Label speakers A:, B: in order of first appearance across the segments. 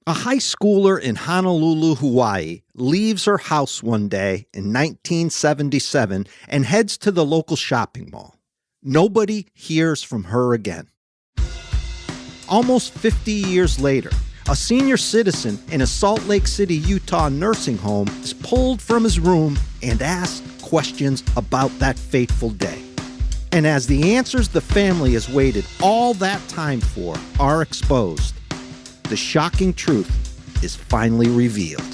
A: A high schooler in Honolulu, Hawaii, leaves her house one day in 1977 and heads to the local shopping mall. Nobody hears from her again. Almost 50 years later, a senior citizen in a Salt Lake City, Utah nursing home is pulled from his room and asked questions about that fateful day. And as the answers the family has waited all that time for are exposed, the shocking truth is finally revealed.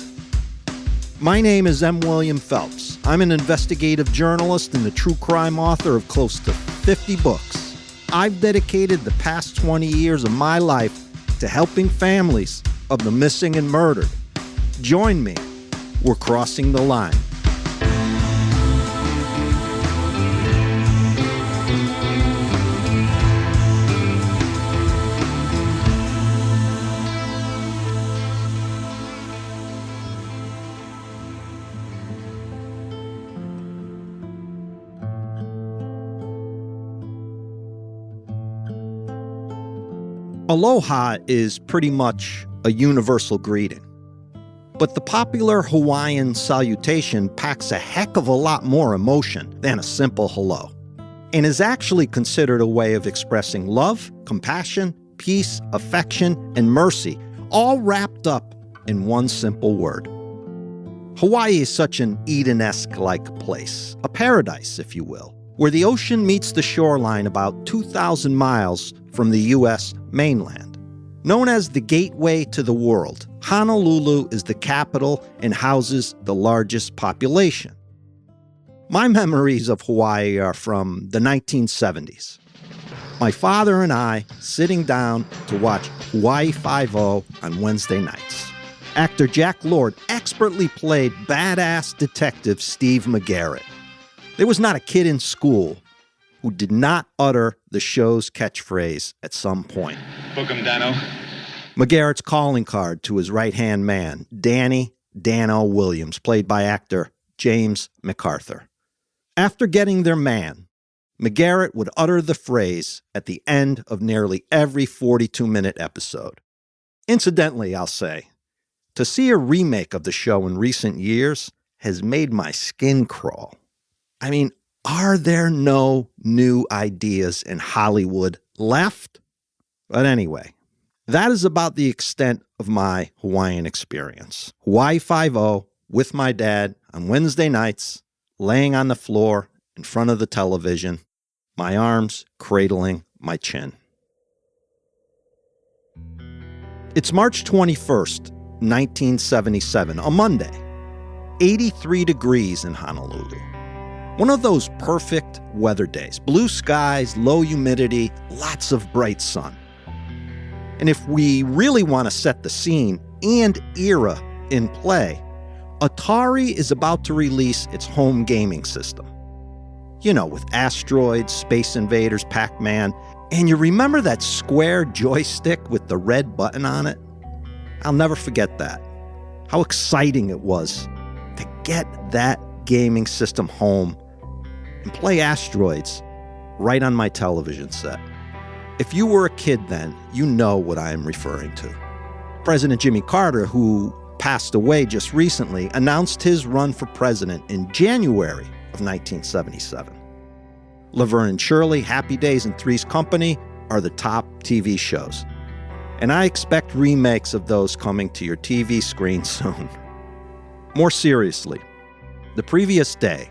A: My name is M. William Phelps. I'm an investigative journalist and the true crime author of close to 50 books. I've dedicated the past 20 years of my life to helping families of the missing and murdered. Join me. We're crossing the line. Aloha is pretty much a universal greeting. But the popular Hawaiian salutation packs a heck of a lot more emotion than a simple hello, and is actually considered a way of expressing love, compassion, peace, affection, and mercy, all wrapped up in one simple word. Hawaii is such an Eden-esque-like place, a paradise, if you will, where the ocean meets the shoreline about 2,000 miles from the U.S. mainland. Known as the gateway to the world, Honolulu is the capital and houses the largest population. My memories of Hawaii are from the 1970s. My father and I sitting down to watch Hawaii Five-0 on Wednesday nights. Actor Jack Lord expertly played badass detective Steve McGarrett. There was not a kid in school who did not utter the show's catchphrase at some point.
B: Book 'em, Dano.
A: McGarrett's calling card to his right-hand man, Danny Dano Williams, played by actor James MacArthur. After getting their man, McGarrett would utter the phrase at the end of nearly every 42-minute episode. Incidentally, I'll say, to see a remake of the show in recent years has made my skin crawl. I mean, are there no new ideas in Hollywood left? But anyway, that is about the extent of my Hawaiian experience. Hawaii Five-0 with my dad on Wednesday nights, laying on the floor in front of the television, my arms cradling my chin. It's March 21st, 1977, a Monday. 83 degrees in Honolulu. One of those perfect weather days. Blue skies, low humidity, lots of bright sun. And if we really want to set the scene and era in play, Atari is about to release its home gaming system. You know, with Asteroids, Space Invaders, Pac-Man, and you remember that square joystick with the red button on it? I'll never forget that. How exciting it was to get that gaming system home and play Asteroids right on my television set. If you were a kid then, you know what I am referring to. President Jimmy Carter, who passed away just recently, announced his run for president in January of 1977. Laverne and Shirley, Happy Days, and Three's Company are the top TV shows. And I expect remakes of those coming to your TV screen soon. More seriously, the previous day,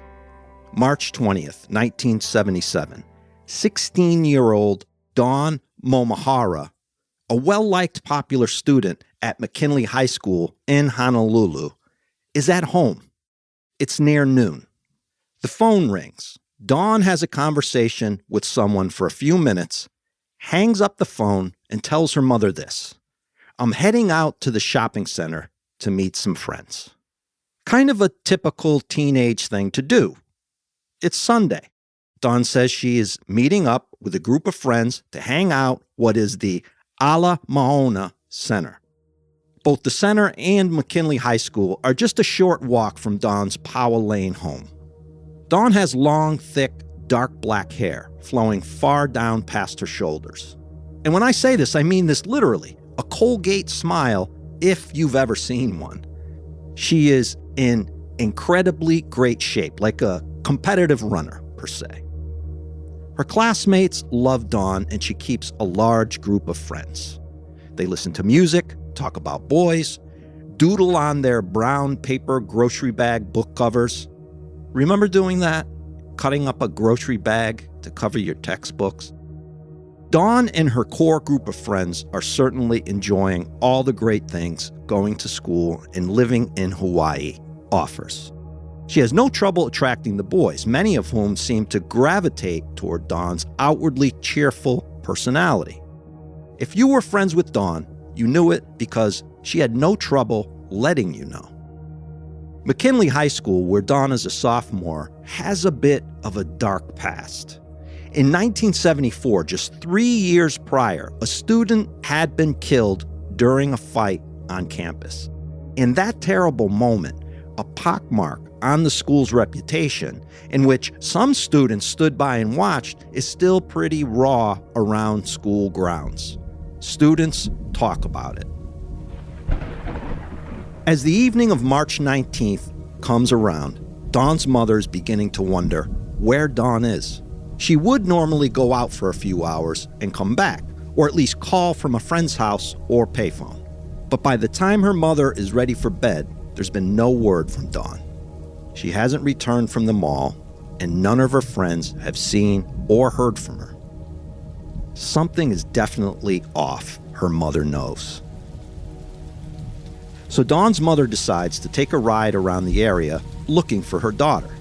A: March 20th, 1977, 16-year-old Dawn Momohara, a well-liked popular student at McKinley High School in Honolulu, is at home. It's near noon. The phone rings. Dawn has a conversation with someone for a few minutes, hangs up the phone, and tells her mother this: "I'm heading out to the shopping center to meet some friends." Kind of a typical teenage thing to do. It's Sunday. Dawn says she is meeting up with a group of friends to hang out what is the Ala Moana Center. Both the center and McKinley High School are just a short walk from Dawn's Powell Lane home. Dawn has long, thick, dark black hair flowing far down past her shoulders. And when I say this, I mean this literally. A Colgate smile if you've ever seen one. She is in incredibly great shape, like a competitive runner, per se. Her classmates love Dawn, and she keeps a large group of friends. They listen to music, talk about boys, doodle on their brown paper grocery bag book covers. Remember doing that? Cutting up a grocery bag to cover your textbooks? Dawn and her core group of friends are certainly enjoying all the great things going to school and living in Hawaii offers. She has no trouble attracting the boys, many of whom seem to gravitate toward Dawn's outwardly cheerful personality. If you were friends with Dawn, you knew it because she had no trouble letting you know. McKinley High School, where Dawn is a sophomore, has a bit of a dark past. In 1974, just 3 years prior, a student had been killed during a fight on campus. In that terrible moment, a pockmark on the school's reputation, in which some students stood by and watched, is still pretty raw around school grounds. Students talk about it. As the evening of March 19th comes around, Dawn's mother is beginning to wonder where Dawn is. She would normally go out for a few hours and come back, or at least call from a friend's house or payphone. But by the time her mother is ready for bed, there's been no word from Dawn. She hasn't returned from the mall, and none of her friends have seen or heard from her. Something is definitely off, her mother knows. So Dawn's mother decides to take a ride around the area looking for her daughter.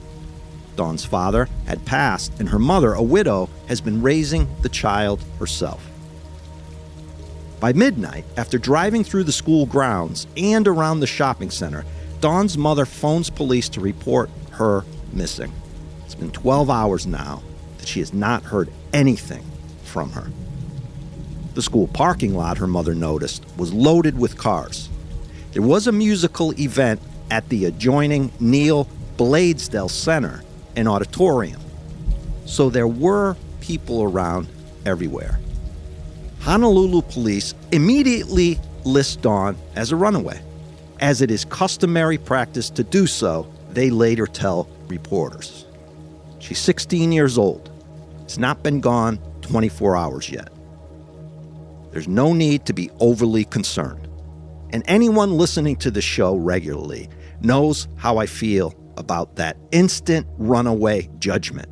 A: Dawn's father had passed, and her mother, a widow, has been raising the child herself. By midnight, after driving through the school grounds and around the shopping center, Dawn's mother phones police to report her missing. It's been 12 hours now that she has not heard anything from her. The school parking lot, her mother noticed, was loaded with cars. There was a musical event at the adjoining Neil Bladesdell Center and Auditorium, so there were people around everywhere. Honolulu police immediately list Dawn as a runaway. As it is customary practice to do so, they later tell reporters. She's 16 years old. It's not been gone 24 hours yet. There's no need to be overly concerned. And anyone listening to the show regularly knows how I feel about that instant runaway judgment.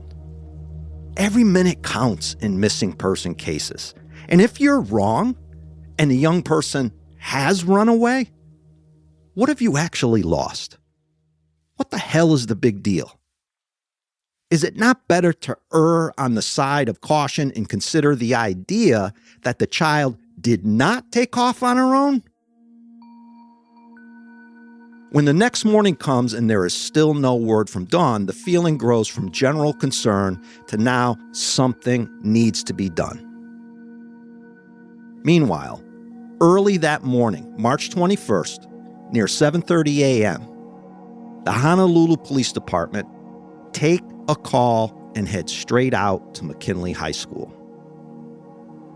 A: Every minute counts in missing person cases. And if you're wrong and the young person has run away, what have you actually lost? What the hell is the big deal? Is it not better to err on the side of caution and consider the idea that the child did not take off on her own? When the next morning comes and there is still no word from Dawn, the feeling grows from general concern to now something needs to be done. Meanwhile, early that morning, March 21st, near 7:30 a.m., the Honolulu Police Department take a call and head straight out to McKinley High School.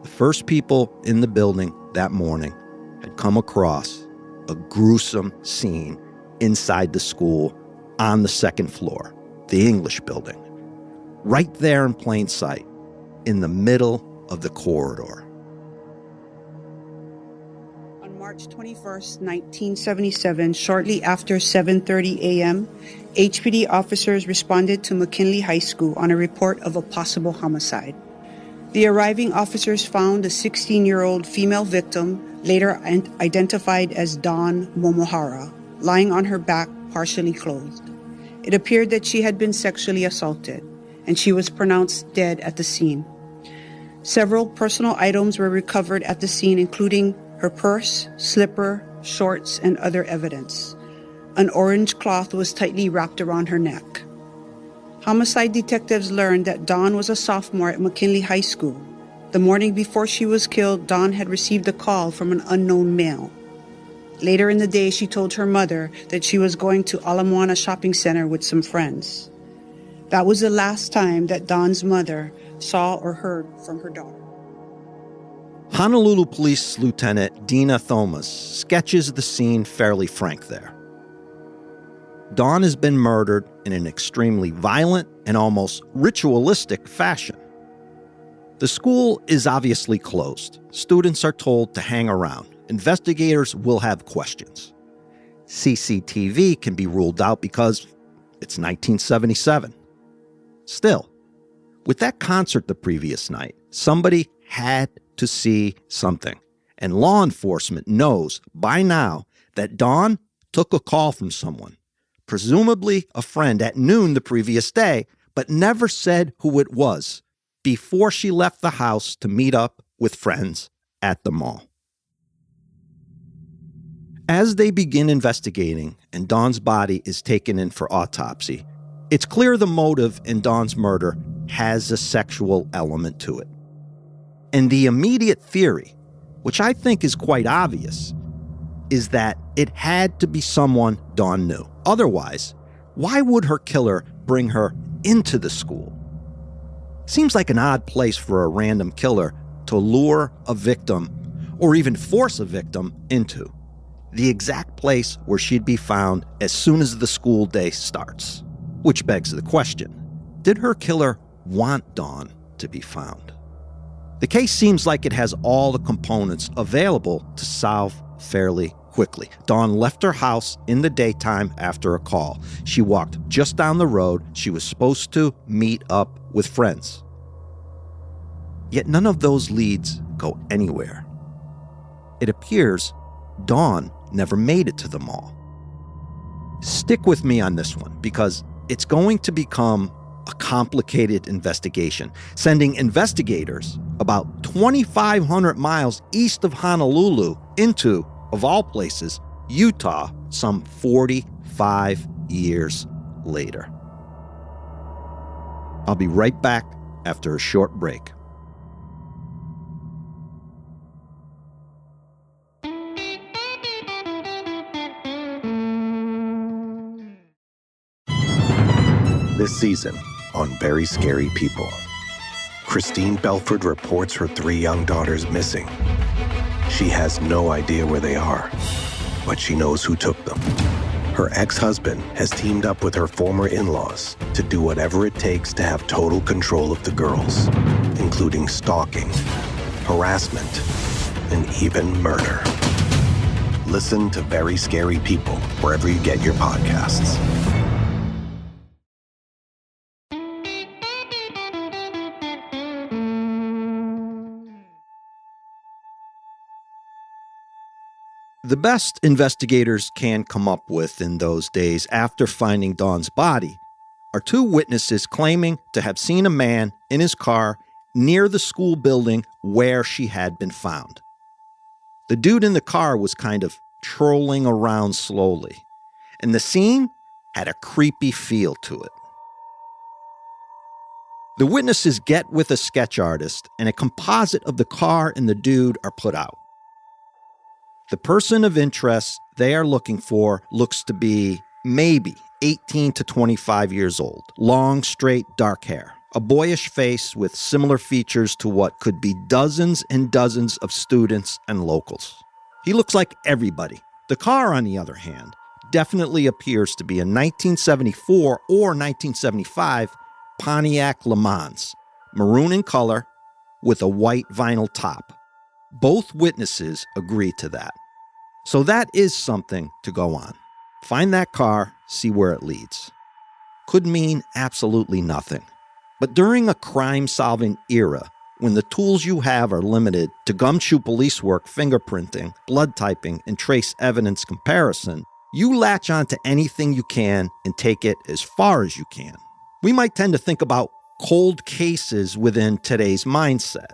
A: The first people in the building that morning had come across a gruesome scene inside the school on the second floor, the English building, right there in plain sight, in the middle of the corridor.
B: On March 21st, 1977, shortly after 7:30 a.m., HPD officers responded to McKinley High School on a report of a possible homicide. The arriving officers found a 16-year-old female victim, later identified as Dawn Momohara, lying on her back, partially clothed. It appeared that she had been sexually assaulted, and she was pronounced dead at the scene. Several personal items were recovered at the scene, including her purse, slipper, shorts, and other evidence. An orange cloth was tightly wrapped around her neck. Homicide detectives learned that Dawn was a sophomore at McKinley High School. The morning before she was killed, Dawn had received a call from an unknown male. Later in the day, she told her mother that she was going to Ala Moana Shopping Center with some friends. That was the last time that Dawn's mother saw or heard from her daughter.
A: Honolulu Police Lieutenant Dina Thomas sketches the scene fairly frank there. Dawn has been murdered in an extremely violent and almost ritualistic fashion. The school is obviously closed. Students are told to hang around. Investigators will have questions. CCTV can be ruled out because it's 1977. Still, with that concert the previous night, somebody had to see something. And law enforcement knows by now that Dawn took a call from someone, presumably a friend, at noon the previous day, but never said who it was before she left the house to meet up with friends at the mall. As they begin investigating and Dawn's body is taken in for autopsy, it's clear the motive in Dawn's murder has a sexual element to it. And the immediate theory, which I think is quite obvious, is that it had to be someone Dawn knew. Otherwise, why would her killer bring her into the school? Seems like an odd place for a random killer to lure a victim or even force a victim into. The exact place where she'd be found as soon as the school day starts. Which begs the question, did her killer want Dawn to be found? The case seems like it has all the components available to solve fairly quickly. Dawn left her house in the daytime after a call. She walked just down the road. She was supposed to meet up with friends. Yet none of those leads go anywhere. It appears Dawn never made it to the mall. Stick with me on this one because it's going to become a complicated investigation, sending investigators about 2,500 miles east of Honolulu into, of all places, Utah, some 45 years later. I'll be right back after a short break.
C: This season on Very Scary People, Christine Belford reports her 3 young daughters missing. She has no idea where they are, but she knows who took them. Her ex-husband has teamed up with her former in-laws to do whatever it takes to have total control of the girls, including stalking, harassment, and even murder. Listen to Very Scary People wherever you get your podcasts.
A: The best investigators can come up with in those days after finding Dawn's body are 2 witnesses claiming to have seen a man in his car near the school building where she had been found. The dude in the car was kind of trolling around slowly, and the scene had a creepy feel to it. The witnesses get with a sketch artist, and a composite of the car and the dude are put out. The person of interest they are looking for looks to be maybe 18 to 25 years old. Long, straight, dark hair. A boyish face with similar features to what could be dozens and dozens of students and locals. He looks like everybody. The car, on the other hand, definitely appears to be a 1974 or 1975 Pontiac Le Mans, maroon in color with a white vinyl top. Both witnesses agree to that. So that is something to go on. Find that car, see where it leads. Could mean absolutely nothing. But during a crime-solving era, when the tools you have are limited to gumshoe police work, fingerprinting, blood typing, and trace evidence comparison, you latch onto anything you can and take it as far as you can. We might tend to think about cold cases within today's mindset.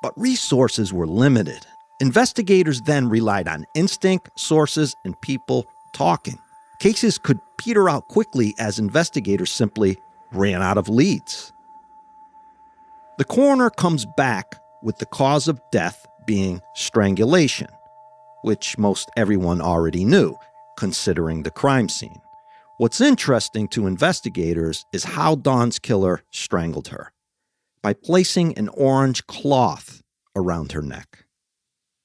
A: But resources were limited. Investigators then relied on instinct, sources, and people talking. Cases could peter out quickly as investigators simply ran out of leads. The coroner comes back with the cause of death being strangulation, which most everyone already knew, considering the crime scene. What's interesting to investigators is how Dawn's killer strangled her. By placing an orange cloth around her neck.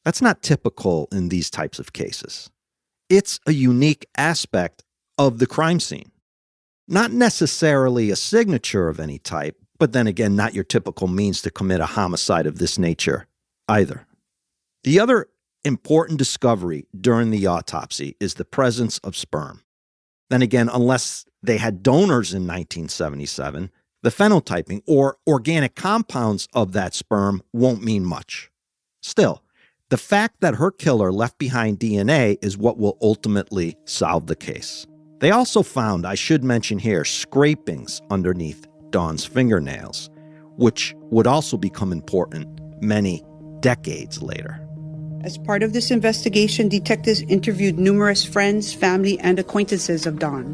A: That's not typical in these types of cases. It's a unique aspect of the crime scene. Not necessarily a signature of any type, but then again, not your typical means to commit a homicide of this nature either. The other important discovery during the autopsy is the presence of sperm. Then again, unless they had donors in 1977, the phenotyping or organic compounds of that sperm won't mean much. Still, the fact that her killer left behind DNA is what will ultimately solve the case. They also found, I should mention here, scrapings underneath Dawn's fingernails, which would also become important many decades later.
B: As part of this investigation, detectives interviewed numerous friends, family, and acquaintances of Dawn.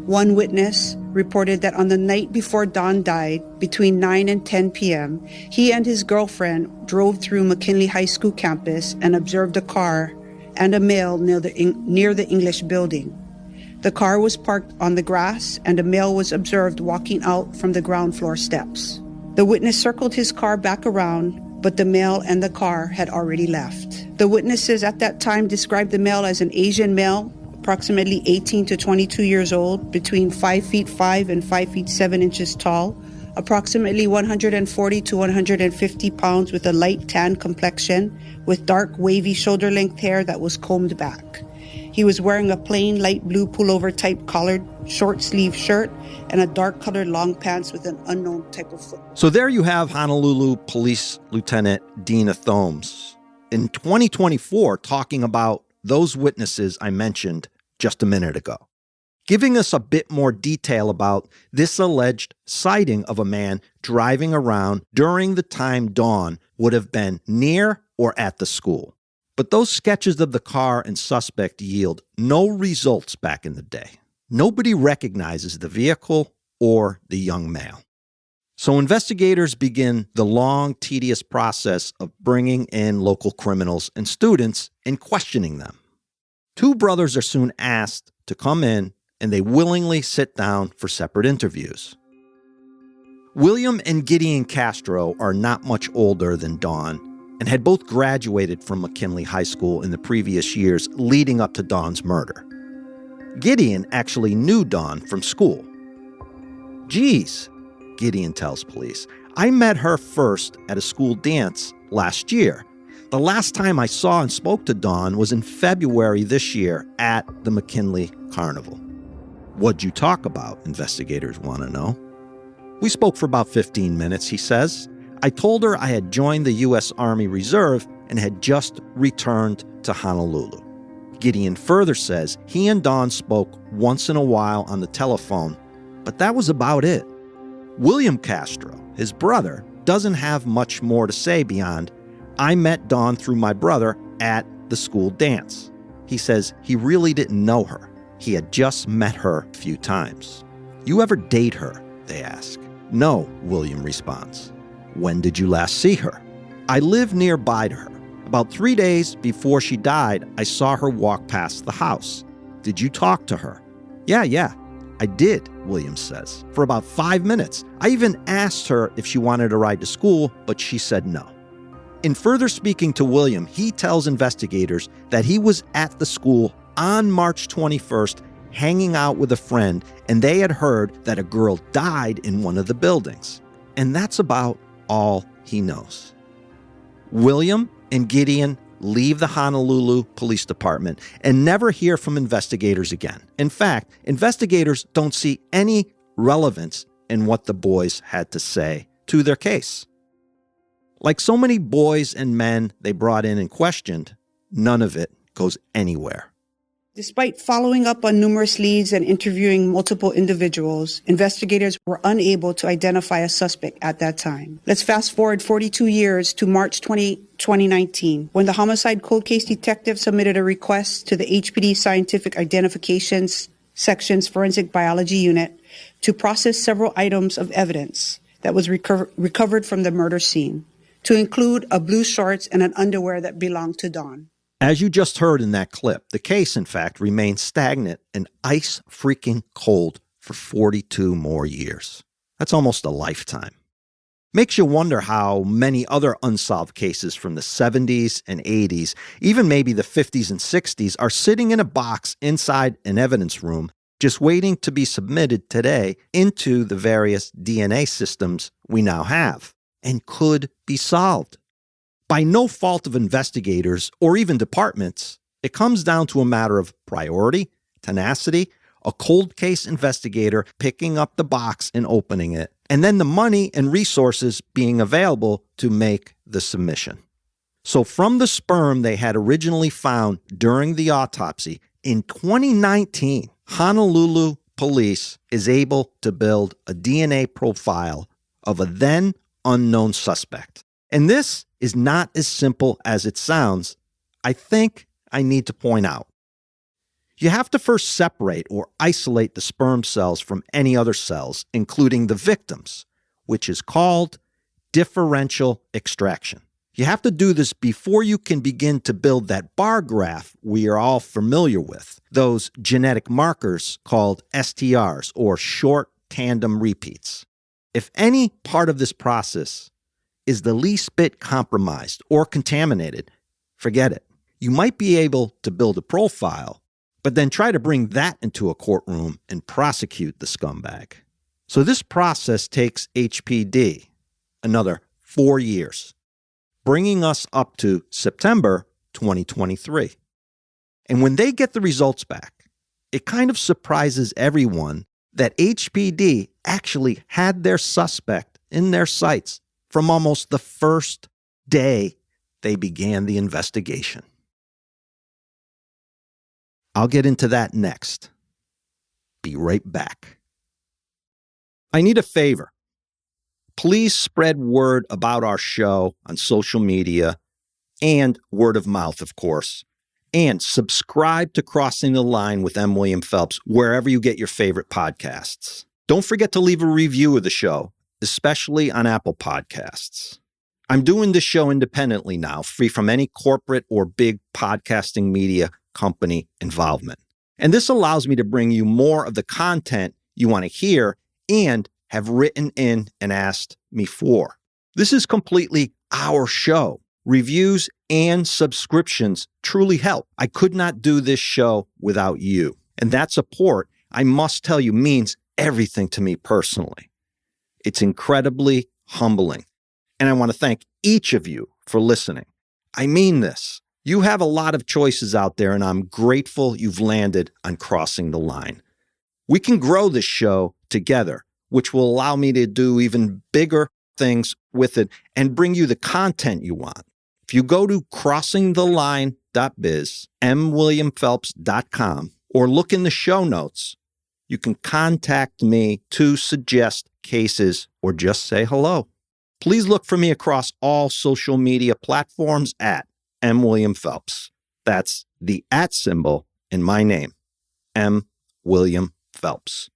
B: One witness reported that on the night before Dawn died, between 9 and 10 p.m., he and his girlfriend drove through McKinley High School campus and observed a car and a male near the English building. The car was parked on the grass, and a male was observed walking out from the ground floor steps. The witness circled his car back around, but the male and the car had already left. The witnesses at that time described the male as an Asian male, approximately 18 to 22 years old, between 5'5" and 5'7" tall, approximately 140 to 150 pounds, with a light tan complexion, with dark wavy shoulder-length hair that was combed back. He was wearing a plain light blue pullover-type collared short-sleeve shirt and a dark-colored long pants with an unknown type of foot.
A: So there you have Honolulu Police Lieutenant Dina Thomes in 2024 talking about those witnesses I mentioned just a minute ago, giving us a bit more detail about this alleged sighting of a man driving around during the time Dawn would have been near or at the school. But those sketches of the car and suspect yield no results back in the day. Nobody recognizes the vehicle or the young male. So investigators begin the long, tedious process of bringing in local criminals and students and questioning them. Two brothers are soon asked to come in, and they willingly sit down for separate interviews. William and Gideon Castro are not much older than Dawn and had both graduated from McKinley High School in the previous years leading up to Dawn's murder. Gideon actually knew Dawn from school. "Geez," Gideon tells police, "I met her first at a school dance last year. The last time I saw and spoke to Dawn was in February this year at the McKinley Carnival." "What'd you talk about?" investigators want to know. "We spoke for about 15 minutes, he says. I told her I had joined the U.S. Army Reserve and had just returned to Honolulu." Gideon further says he and Dawn spoke once in a while on the telephone, but that was about it. William Castro, his brother, doesn't have much more to say beyond, "I met Dawn through my brother at the school dance." He says he really didn't know her. He had just met her a few times. "You ever date her?" they ask. "No," William responds. "When did you last see her?" "I live nearby to her. About 3 days before she died, I saw her walk past the house." "Did you talk to her?" Yeah, I did," Williams says, "for about 5 minutes. I even asked her if she wanted to ride to school, but she said no." In further speaking to William, he tells investigators that he was at the school on March 21st, hanging out with a friend, and they had heard that a girl died in one of the buildings. And that's about all he knows. William and Gideon leave the Honolulu Police Department and never hear from investigators again. In fact, investigators don't see any relevance in what the boys had to say to their case. Like so many boys and men they brought in and questioned, none of it goes anywhere.
B: Despite following up on numerous leads and interviewing multiple individuals, investigators were unable to identify a suspect at that time. Let's fast forward 42 years to March 2019, when the Homicide Cold Case Detective submitted a request to the HPD Scientific Identifications Section's Forensic Biology Unit to process several items of evidence that was recovered from the murder scene, to include a blue shorts and an underwear that belonged to Dawn.
A: As you just heard in that clip, the case, in fact, remained stagnant and ice-freaking cold for 42 more years. That's almost a lifetime. Makes you wonder how many other unsolved cases from the 70s and 80s, even maybe the 50s and 60s, are sitting in a box inside an evidence room, just waiting to be submitted today into the various DNA systems we now have, and could be solved. By no fault of investigators or even departments, it comes down to a matter of priority, tenacity, a cold case investigator picking up the box and opening it, and then the money and resources being available to make the submission. So from the sperm they had originally found during the autopsy, in 2019, Honolulu police is able to build a DNA profile of a then unknown suspect. And this is not as simple as it sounds, I think I need to point out. You have to first separate or isolate the sperm cells from any other cells, including the victims, which is called differential extraction. You have to do this before you can begin to build that bar graph we are all familiar with, those genetic markers called STRs, or short tandem repeats. If any part of this process is the least bit compromised or contaminated, forget it. You might be able to build a profile, but then try to bring that into a courtroom and prosecute the scumbag. So this process takes HPD another 4 years, bringing us up to September 2023. And when they get the results back, it kind of surprises everyone that HPD actually had their suspect in their sights from almost the first day they began the investigation. I'll get into that next. Be right back. I need a favor. Please spread word about our show on social media and word of mouth, of course. And subscribe to Crossing the Line with M. William Phelps wherever you get your favorite podcasts. Don't forget to leave a review of the show, especially on Apple Podcasts. I'm doing this show independently now, free from any corporate or big podcasting media company involvement. And this allows me to bring you more of the content you want to hear and have written in and asked me for. This is completely our show. Reviews and subscriptions truly help. I could not do this show without you. And that support, I must tell you, means everything to me personally. It's incredibly humbling. And I want to thank each of you for listening. I mean this. You have a lot of choices out there, and I'm grateful you've landed on Crossing the Line. We can grow this show together, which will allow me to do even bigger things with it and bring you the content you want. If you go to crossingtheline.biz, mwilliamphelps.com, or look in the show notes, you can contact me to suggest cases or just say hello. Please look for me across all social media platforms at M. William Phelps. That's the @ symbol in my name, M. William Phelps.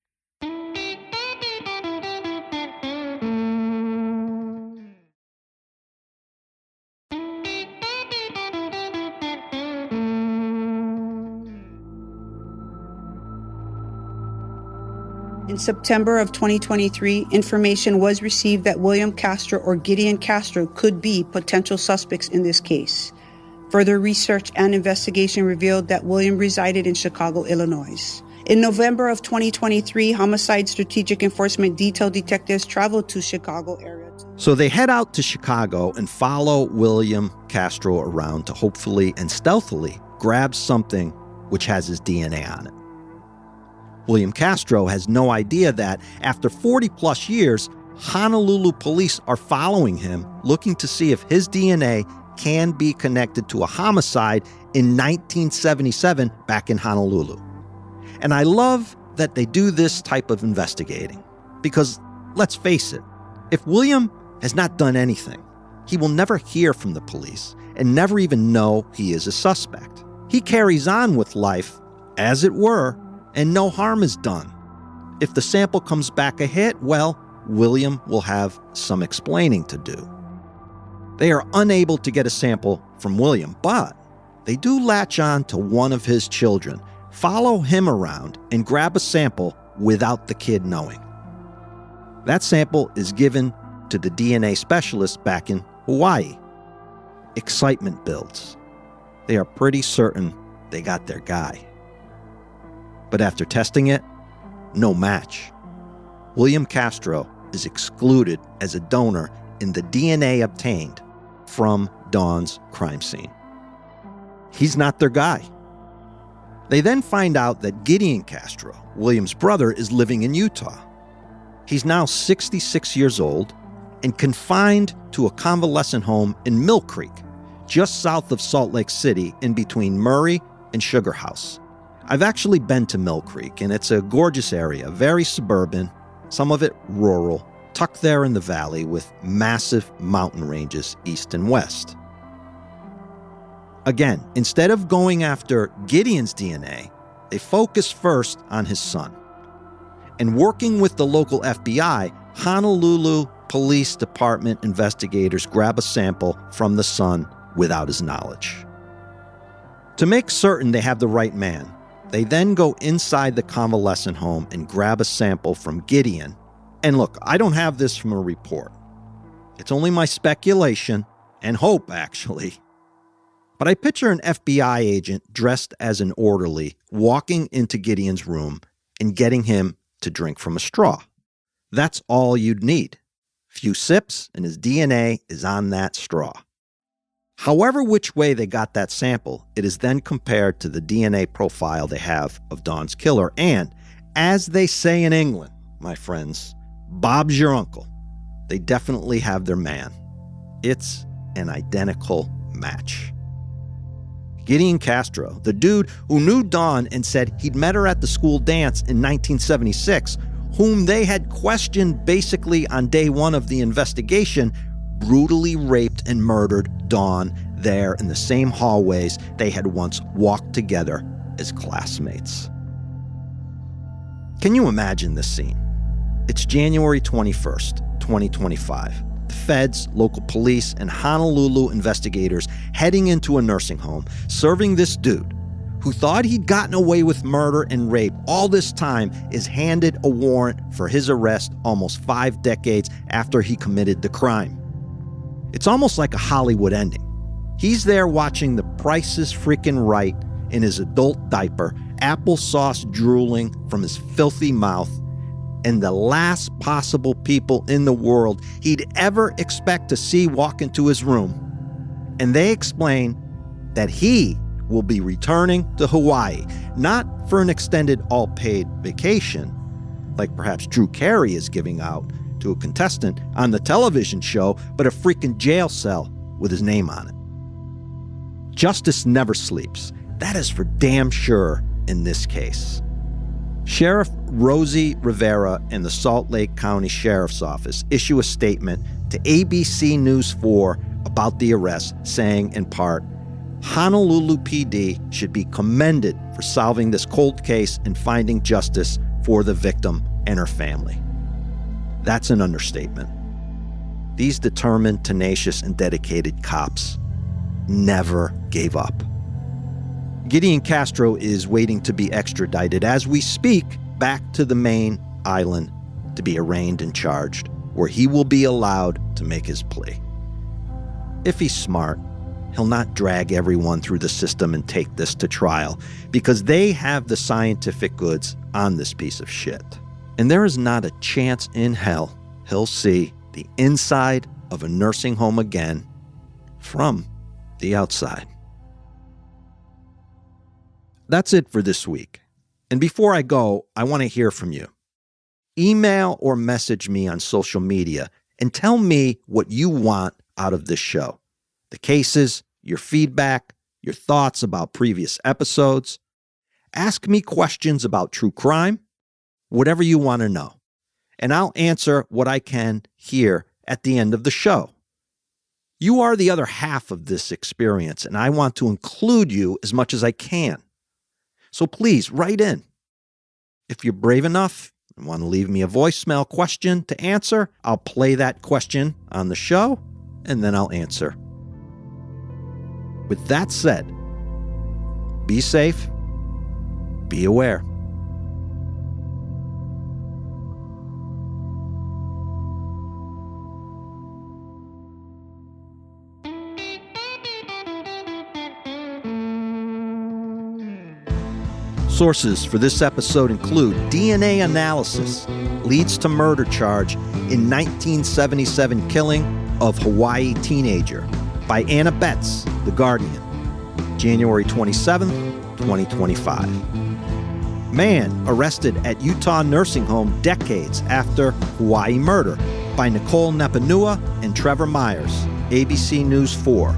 B: In September of 2023, information was received that William Castro or Gideon Castro could be potential suspects in this case. Further research and investigation revealed that William resided in Chicago, Illinois. In November of 2023, Homicide Strategic Enforcement Detail detectives traveled to Chicago area.
A: So they head out to Chicago and follow William Castro around to hopefully and stealthily grab something which has his DNA on it. William Castro has no idea that after 40 plus years, Honolulu police are following him, looking to see if his DNA can be connected to a homicide in 1977 back in Honolulu. And I love that they do this type of investigating because, let's face it, if William has not done anything, he will never hear from the police and never even know he is a suspect. He carries on with life, as it were, and no harm is done. If the sample comes back a hit, well, William will have some explaining to do. They are unable to get a sample from William, but they do latch on to one of his children, follow him around, and grab a sample without the kid knowing. That sample is given to the DNA specialist back in Hawaii. Excitement builds. They are pretty certain they got their guy. But after testing it, no match. William Castro is excluded as a donor in the DNA obtained from Dawn's crime scene. He's not their guy. They then find out that Gideon Castro, William's brother, is living in Utah. He's now 66 years old and confined to a convalescent home in Mill Creek, just south of Salt Lake City in between Murray and Sugar House. I've actually been to Mill Creek, and it's a gorgeous area, very suburban, some of it rural, tucked there in the valley with massive mountain ranges east and west. Again, instead of going after Gideon's DNA, they focus first on his son. And working with the local FBI, Honolulu Police Department investigators grab a sample from the son without his knowledge. To make certain they have the right man, they then go inside the convalescent home and grab a sample from Gideon. And look, I don't have this from a report. It's only my speculation and hope, actually. But I picture an FBI agent dressed as an orderly walking into Gideon's room and getting him to drink from a straw. That's all you'd need. Few sips and his DNA is on that straw. However which way they got that sample, it is then compared to the DNA profile they have of Dawn's killer. And, as they say in England, my friends, Bob's your uncle. They definitely have their man. It's an identical match. Gideon Castro, the dude who knew Dawn and said he'd met her at the school dance in 1976, whom they had questioned basically on day one of the investigation, brutally raped and murdered Dawn there in the same hallways they had once walked together as classmates. Can you imagine this scene? It's January 21st, 2025. The feds, local police, and Honolulu investigators heading into a nursing home, serving this dude who thought he'd gotten away with murder and rape all this time is handed a warrant for his arrest almost 5 decades after he committed the crime. It's almost like a Hollywood ending. He's there watching The Price is Freaking Right in his adult diaper, applesauce drooling from his filthy mouth, and the last possible people in the world he'd ever expect to see walk into his room. And they explain that he will be returning to Hawaii, not for an extended all-paid vacation, like perhaps Drew Carey is giving out to a contestant on the television show, but a freaking jail cell with his name on it. Justice never sleeps. That is for damn sure in this case. Sheriff Rosie Rivera and the Salt Lake County Sheriff's Office issue a statement to ABC News 4 about the arrest, saying in part, Honolulu PD should be commended for solving this cold case and finding justice for the victim and her family. That's an understatement. These determined, tenacious, and dedicated cops never gave up. Gideon Castro is waiting to be extradited as we speak back to the main island to be arraigned and charged, where he will be allowed to make his plea. If he's smart, he'll not drag everyone through the system and take this to trial, because they have the scientific goods on this piece of shit. And there is not a chance in hell he'll see the inside of a nursing home again from the outside. That's it for this week. And before I go, I want to hear from you. Email or message me on social media and tell me what you want out of this show. The cases, your feedback, your thoughts about previous episodes. Ask me questions about true crime, whatever you want to know. And I'll answer what I can here at the end of the show. You are the other half of this experience, and I want to include you as much as I can. So please write in. If you're brave enough and want to leave me a voicemail question to answer, I'll play that question on the show, and then I'll answer. With that said, be safe, be aware. Sources for this episode include DNA analysis leads to murder charge in 1977 killing of Hawaii teenager by Anna Betts, The Guardian, January 27, 2025. Man arrested at Utah nursing home decades after Hawaii murder by Nicole Nepanua and Trevor Myers, ABC News 4,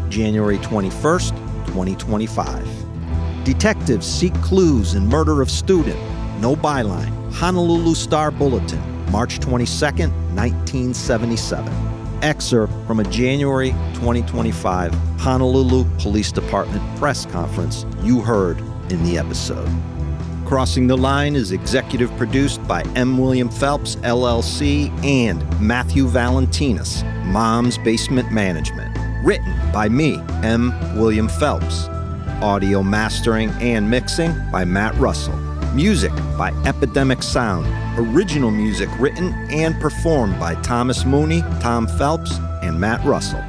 A: January 21st, 2025. Detectives seek clues in murder of student, no byline, Honolulu Star Bulletin, March 22nd, 1977. Excerpt from a January 2025 Honolulu Police Department press conference you heard in the episode. Crossing the Line is executive produced by M. William Phelps, LLC, and Matthew Valentinus, Mom's Basement Management. Written by me, M. William Phelps. Audio mastering and mixing by Matt Russell. Music by Epidemic Sound. Original music written and performed by Thomas Mooney, Tom Phelps, and Matt Russell.